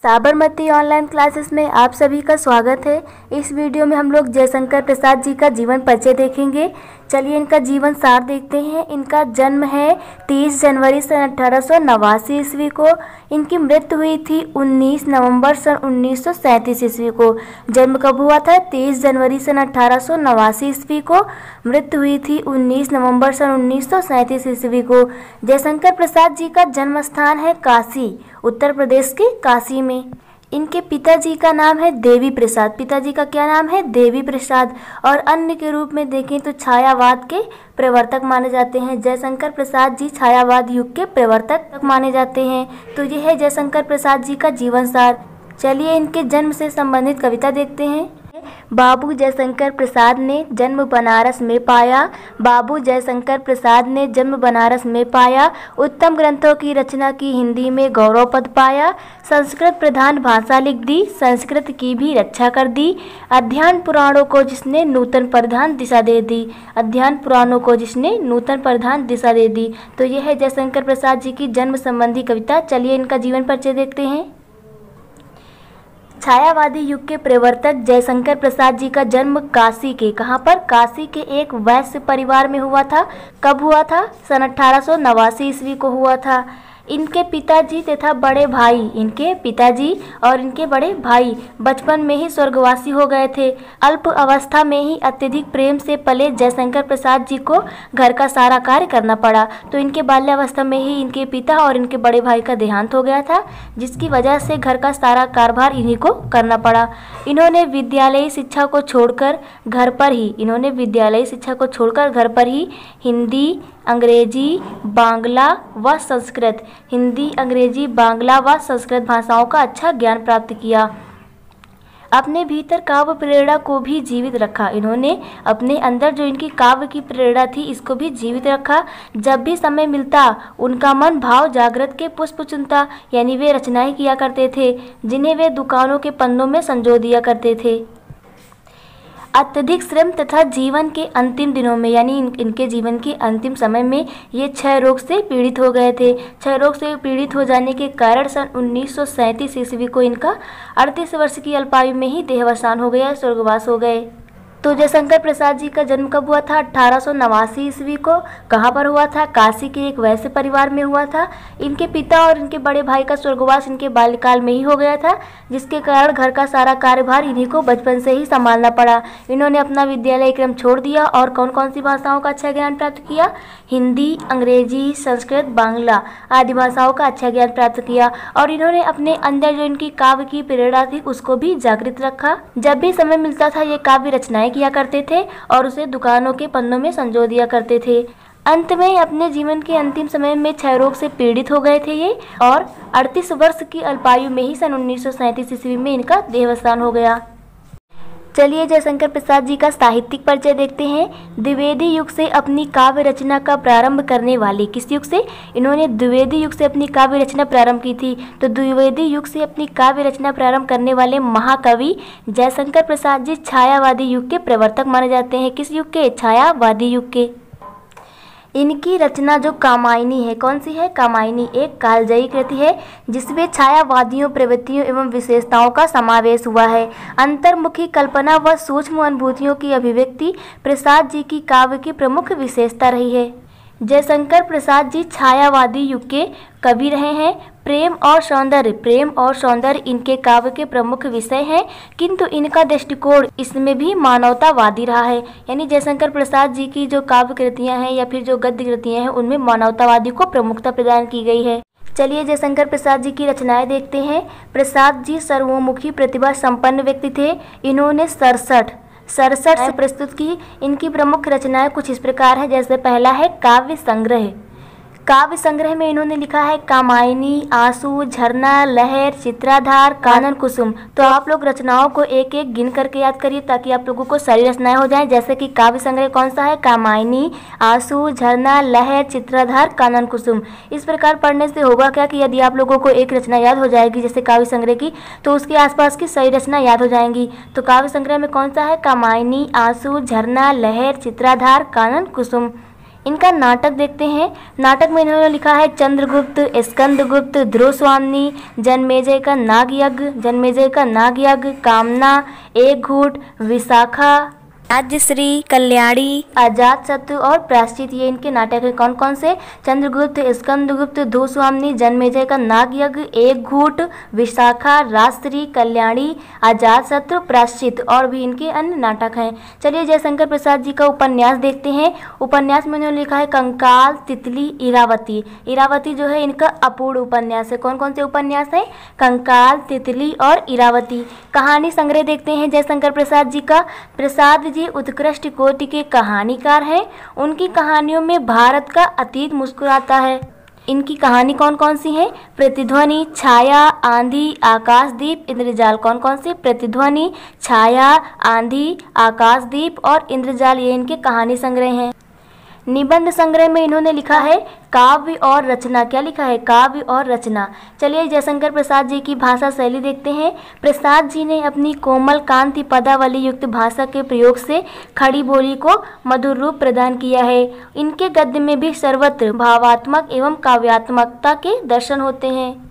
Sabarmati online classes में आप सभी का स्वागत है। इस वीडियो में हम लोग जयशंकर प्रसाद जी का जीवन परिचय देखेंगे। चलिए इनका जीवन सार देखते हैं। इनका जन्म है 30 जनवरी सन 1889 ईस्वी को। इनकी मृत्यु हुई थी 19 नवंबर सन 1937 ईस्वी को। जन्म कब हुआ था? 30 जनवरी सन 1889 ईस्वी को। मृत्यु हुई थी 19 नवंबर सन 1937 ईस्वी को। जयशंकर प्रसाद जी का जन्म स्थान है काशी, उत्तर प्रदेश के काशी में। इनके पिताजी का नाम है देवी प्रसाद। पिताजी का क्या नाम है? देवी प्रसाद। और अन्य के रूप में देखें तो छायावाद के प्रवर्तक माने जाते हैं। जयशंकर प्रसाद जी छायावाद युग के प्रवर्तक माने जाते हैं। तो ये है जयशंकर प्रसाद जी का जीवन सार। चलिए इनके जन्म से संबंधित कविता देखते हैं। बाबू जयशंकर प्रसाद ने जन्म बनारस में पाया। बाबू जयशंकर प्रसाद ने जन्म बनारस में पाया। उत्तम ग्रंथों की रचना की, हिंदी में गौरव पद पाया। संस्कृत प्रधान भाषा लिख दी, संस्कृत की भी रक्षा कर दी। अध्ययन पुराणों को जिसने नूतन प्रधान दिशा दे दी। अध्ययन पुराणों को जिसने नूतन प्रधान दिशा दे दी। तो यह है जयशंकर प्रसाद जी की जन्म संबंधी कविता। चलिए इनका जीवन परिचय देखते हैं। छायावादी युग के प्रवर्तक जयशंकर प्रसाद जी का जन्म काशी के, कहाँ पर? काशी के एक वैश्य परिवार में हुआ था। कब हुआ था? सन 1889 ईस्वी को हुआ था। इनके पिताजी तथा बड़े भाई, इनके पिताजी और इनके बड़े भाई बचपन में ही स्वर्गवासी हो गए थे। अल्प अवस्था में ही अत्यधिक प्रेम से पले जयशंकर प्रसाद जी को घर का सारा कार्य करना पड़ा। तो इनके बाल्यावस्था में ही इनके पिता और इनके बड़े भाई का देहांत हो गया था, जिसकी वजह से घर का सारा कारभार इन्हीं को करना पड़ा। इन्होंने विद्यालयी शिक्षा को छोड़कर घर पर ही हिंदी, अंग्रेजी, बांग्ला व संस्कृत भाषाओं का अच्छा ज्ञान प्राप्त किया। अपने भीतर काव्य प्रेरणा को भी जीवित रखा। इन्होंने अपने अंदर जो इनकी काव्य की प्रेरणा थी, इसको भी जीवित रखा। जब भी समय मिलता उनका मन भाव जागृत के पुष्प चुनता, यानी वे रचनाएं किया करते थे, जिन्हें वे दुकानों के पन्नों में संजो दिया करते थे। अत्यधिक श्रम तथा जीवन के अंतिम दिनों में, यानी इनके जीवन के अंतिम समय में ये क्षय रोग से पीड़ित हो गए थे। क्षय रोग से पीड़ित हो जाने के कारण सन 1937 ईस्वी को इनका 38 वर्ष की अल्पायु में ही देहावसान हो गया, स्वर्गवास हो गए। तो जयशंकर प्रसाद जी का जन्म कब हुआ था? 1889 ईस्वी को। कहाँ पर हुआ था? काशी के एक वैश्य परिवार में हुआ था। इनके पिता और इनके बड़े भाई का स्वर्गवास इनके बाल्यकाल में ही हो गया था, जिसके कारण घर का सारा कार्यभार इन्हीं को बचपन से ही संभालना पड़ा। इन्होंने अपना विद्यालय क्रम छोड़ दिया और कौन कौन सी भाषाओं का अच्छा ज्ञान प्राप्त किया? हिंदी, अंग्रेजी, संस्कृत, बांग्ला आदि भाषाओं का अच्छा ज्ञान प्राप्त किया। और इन्होंने अपने अंदर जो इनकी काव्य की प्रेरणा थी, उसको भी जागृत रखा। जब भी समय मिलता था ये काव्य रचनाएं किया करते थे और उसे दुकानों के पन्नों में संजो दिया करते थे। अंत में अपने जीवन के अंतिम समय में क्षय रोग से पीड़ित हो गए थे ये, और 38 वर्ष की अल्पायु में ही सन 1937 ईस्वी में इनका देहावसान हो गया। चलिए जयशंकर प्रसाद जी का साहित्यिक परिचय देखते हैं। द्विवेदी युग से अपनी काव्य रचना का प्रारंभ करने वाले, किस युग से? इन्होंने द्विवेदी युग से अपनी काव्य रचना प्रारंभ की थी। तो द्विवेदी युग से अपनी काव्य रचना प्रारंभ करने वाले महाकवि जयशंकर प्रसाद जी छायावादी युग के प्रवर्तक माने जाते हैं। किस युग के? छायावादी युग के। इनकी रचना जो कामायनी है, कौन सी है? कामायनी एक कालजयी कृति है, जिसमें छायावादियों, प्रवृत्तियों एवं विशेषताओं का समावेश हुआ है। अंतर्मुखी कल्पना व सूक्ष्म अनुभूतियों की अभिव्यक्ति प्रसाद जी की काव्य की प्रमुख विशेषता रही है। जयशंकर प्रसाद जी छायावादी युग के कवि रहे हैं। प्रेम और सौंदर्य इनके काव्य के प्रमुख विषय हैं, किंतु इनका दृष्टिकोण इसमें भी मानवतावादी रहा है। यानी जयशंकर प्रसाद जी की जो काव्य कृतियां हैं या फिर जो गद्य कृतियां हैं, उनमें मानवतावादी को प्रमुखता प्रदान की गई है। चलिए जयशंकर प्रसाद जी की रचनाएं देखते हैं। प्रसाद जी सर्वोमुखी प्रतिभा संपन्न व्यक्ति थे। इन्होंने 67 प्रस्तुत की। इनकी प्रमुख रचनाएं कुछ इस प्रकार है। जैसे पहला है काव्य संग्रह। काव्य संग्रह में इन्होंने लिखा है कामायनी, आंसू, झरना, लहर, चित्राधार, कानन कुसुम। तो आप लोग रचनाओं को एक एक गिन करके याद करिए, ताकि आप लोगों को सारी रचनाएं हो जाएं। जैसे कि काव्य संग्रह कौन सा है? कामायनी, आंसू, झरना, लहर, चित्राधार, कानन कुसुम। इस प्रकार पढ़ने से होगा क्या कि यदि आप लोगों को एक रचना याद हो जाएगी जैसे काव्य संग्रह की, तो उसके आसपास की सही रचना याद हो जाएंगी। तो काव्य संग्रह में कौन सा है? कामायनी, आंसू, झरना, लहर, चित्राधार, कानन कुसुम। इनका नाटक देखते हैं। नाटक में इन्होंने लिखा है चंद्रगुप्त, स्कंदगुप्त, ध्रुवस्वामिनी, जनमेजय का नागयज्ञ, कामना, एक घूट, विशाखा, राज्यश्री, कल्याणी, अजातशत्रु और प्रायश्चित। ये इनके नाटक है। कौन कौन से? चंद्रगुप्त, स्कंदगुप्त, ध्रुवस्वामिनी, जनमेजय का नागयज्ञ, एक घूट, विशाखा, राजश्री, कल्याणी, अजातशत्रु, प्रायश्चित और भी इनके अन्य नाटक हैं। चलिए जयशंकर प्रसाद जी का उपन्यास देखते हैं। उपन्यास में उन्होंने लिखा है कंकाल, तितली, इरावती। इरावती जो है इनका अपूर्ण उपन्यास है। कौन कौन से उपन्यास हैं? कंकाल, तितली और इरावती। कहानी संग्रह देखते हैं जयशंकर प्रसाद जी का। प्रसाद जी उत्कृष्ट कोटि के कहानीकार हैं। उनकी कहानियों में भारत का अतीत मुस्कुराता है। इनकी कहानी कौन कौन सी है? प्रतिध्वनि, छाया, आंधी, आकाशदीप, इंद्रजाल। कौन कौन सी? प्रतिध्वनि, छाया, आंधी, आकाशदीप और इंद्रजाल। ये इनके कहानी संग्रह हैं। निबंध संग्रह में इन्होंने लिखा है काव्य और रचना। क्या लिखा है? काव्य और रचना। चलिए जयशंकर प्रसाद जी की भाषा शैली देखते हैं। प्रसाद जी ने अपनी कोमल कांति पदावली युक्त भाषा के प्रयोग से खड़ी बोली को मधुर रूप प्रदान किया है। इनके गद्य में भी सर्वत्र भावात्मक एवं काव्यात्मकता के दर्शन होते हैं।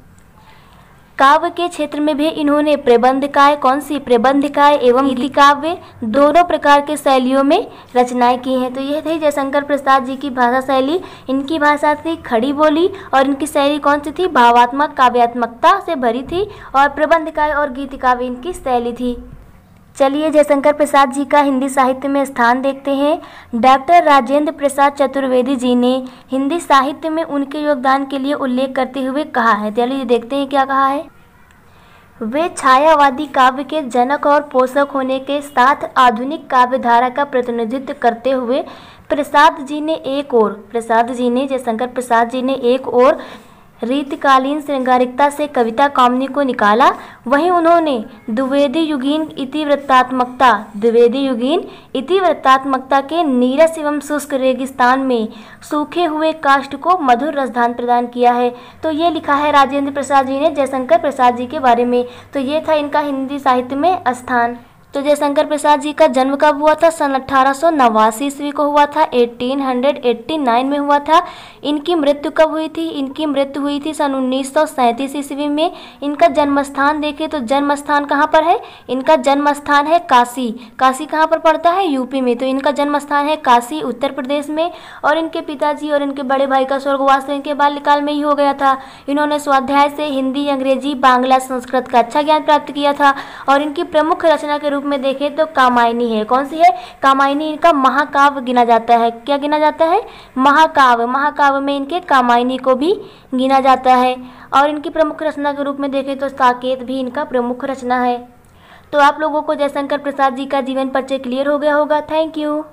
काव्य के क्षेत्र में भी इन्होंने प्रबंधकाय, कौन सी? प्रबंधकाय एवं गीति काव्य दोनों प्रकार के शैलियों में रचनाएं की हैं। तो यह थी जयशंकर प्रसाद जी की भाषा शैली। इनकी भाषा थी खड़ी बोली और इनकी शैली कौन सी थी? भावात्मक, काव्यात्मकता से भरी थी और प्रबंधकाय और गीति काव्य इनकी शैली थी। चलिए जयशंकर प्रसाद जी का हिंदी साहित्य में स्थान देखते हैं। डॉक्टर राजेंद्र प्रसाद चतुर्वेदी जी ने हिंदी साहित्य में उनके योगदान के लिए उल्लेख करते हुए कहा है। चलिए देखते हैं क्या कहा है। वे छायावादी काव्य के जनक और पोषक होने के साथ आधुनिक काव्य धारा का प्रतिनिधित्व करते हुए जयशंकर प्रसाद जी ने एक और रीतिकालीन श्रृंगारिकता से कविता कामनी को निकाला। वहीं उन्होंने द्विवेदी युगीन इतिवृत्तात्मकता के नीरस एवं शुष्क रेगिस्तान में सूखे हुए काष्ठ को मधुर रसधान प्रदान किया है। तो ये लिखा है राजेंद्र प्रसाद जी ने जयशंकर प्रसाद जी के बारे में। तो ये था इनका हिंदी साहित्य में स्थान। तो जयशंकर प्रसाद जी का जन्म कब हुआ था? सन 1889 ईस्वी को हुआ था। 1889 में हुआ था। इनकी मृत्यु कब हुई थी? इनकी मृत्यु हुई थी सन 1937 ईस्वी में। इनका जन्म स्थान देखें तो जन्म स्थान कहाँ पर है? इनका जन्म स्थान है काशी। काशी कहाँ पर पड़ता है? यूपी में। तो इनका जन्म स्थान है काशी, उत्तर प्रदेश में। और इनके पिताजी और इनके बड़े भाई का स्वर्गवास तो इनके बाल्यकाल में ही हो गया था। इन्होंने स्वाध्याय से हिंदी, अंग्रेजी, बांग्ला, संस्कृत का अच्छा ज्ञान प्राप्त किया था। और इनकी प्रमुख रचना के रूप में देखें तो कामायनी है। कौन सी है? कामायनी इनका महाकाव्य गिना जाता है। क्या गिना जाता है? महाकाव्य। महाकाव्य में इनके कामायनी को भी गिना जाता है। और इनकी प्रमुख रचना के रूप में देखें तो साकेत भी इनका प्रमुख रचना है। तो आप लोगों को जयशंकर प्रसाद जी का जीवन परिचय क्लियर हो गया होगा। Thank you.